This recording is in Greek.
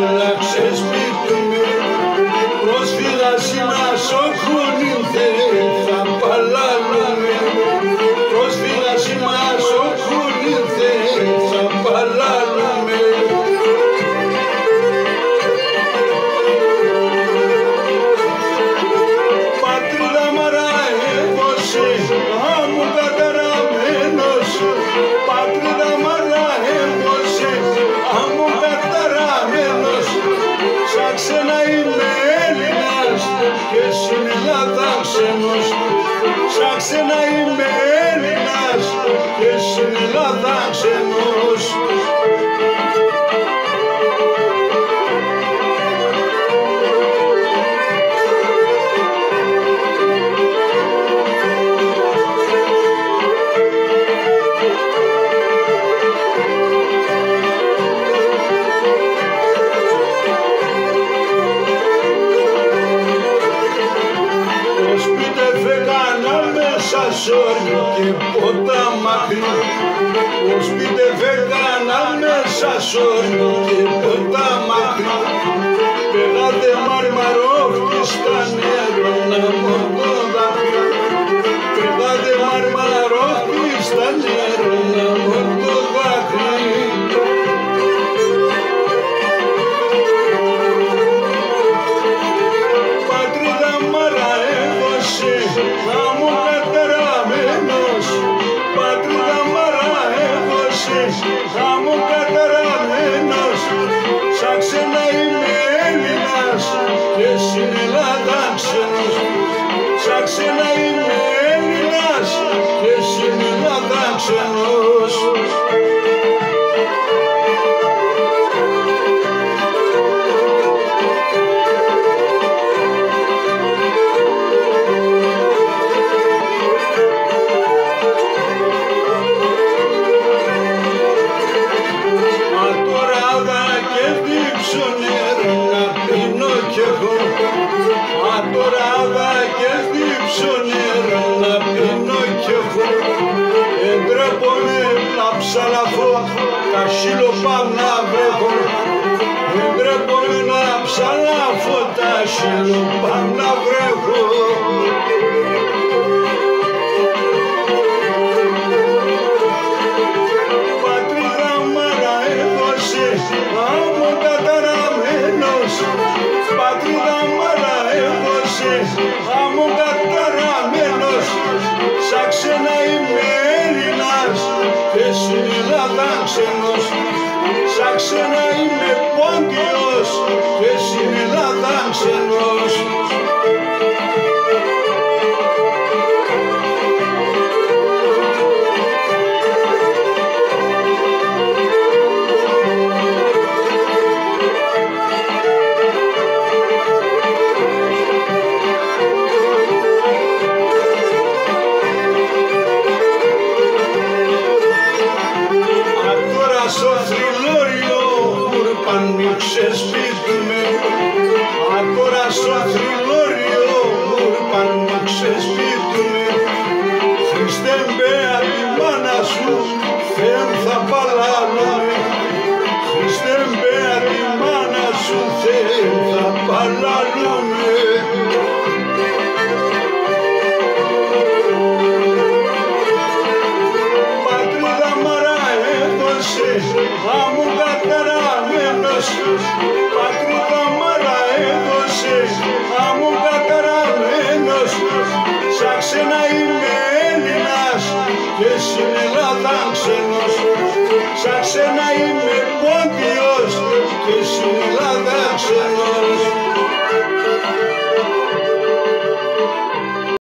Αλλάξε σπίτι μου, πρόσφυγας είμαι ασόχων ήλθε, θα παλάλουμε. Πρόσφυγας είμαι ασόχων ήλθε, θα παλάλουμε. Πατρίδα μαρά έδωσε, άμμο καταραμένος. Πατρίδα μαρά έδωσε, άμμο καταραμένος. Σαν ξένα είμαι Έλληνας και στην Ελλάδα ξένος. Σαν ξένα είμαι Έλληνας και στην Ελλάδα ξένος. Και ποτά μακρύ, ως πείτε φέγγανα μέσα σόρνο και ποτά μακρύ. Πεγάτε μαρμαρόχτη στα νερό να μοντώ δάκρυ. Πεγάτε μαρμαρόχτη στα νερό να μοντώ δάκρυ. Πατρίδα μάρα έδωσε, άμμο καταραμένος. Πατρίδα μάρα έδωσε, άμμο καταραμένος. Σαν ξένα είμαι Έλληνας και στην Ελλάδα ξένος. Σαν ξένα είμαι Έλληνας και στην Ελλάδα ξένος. Τώρα και δίψω νερό να πίνω κι εγώ. Εντρέπομαι να ψαλαφώ, τα χείλο πάω να βρέχω. Εντρέπομαι να ψαλαφώ, τα χείλο πάω να βρέχω. Πατρίδα μάρα έδωσε, άμμο καταραμένος. Πατρίδα μάρα έδωσε, άμμο καταραμένος. Σαν ξένα είμαι Έλληνας και στην Ελλάδα ξένος. Σαν ξένα είμαι Πόντιος και στην Ελλάδα ξένος. Ξεσπίτουμε, τώρα στο θρυλώριο ούρπαν μου ξεσπίτουμε. Χριστέ μπε απ' τη μάνα σου, Θεέ θα παλάλουμε. Χριστέ μπε απ' τη μάνα σου, Θεέ θα παλάλουμε. Πατρίδα μάρα έδωσε, άμμο καταραμένος. Πατρίδα μάρα έδωσε, άμμο καταραμένος. Σαν ξένα είμαι Έλληνας και στην Ελλάδα ξένος. Σαν ξένα είμαι Πόντιος και στην Ελλάδα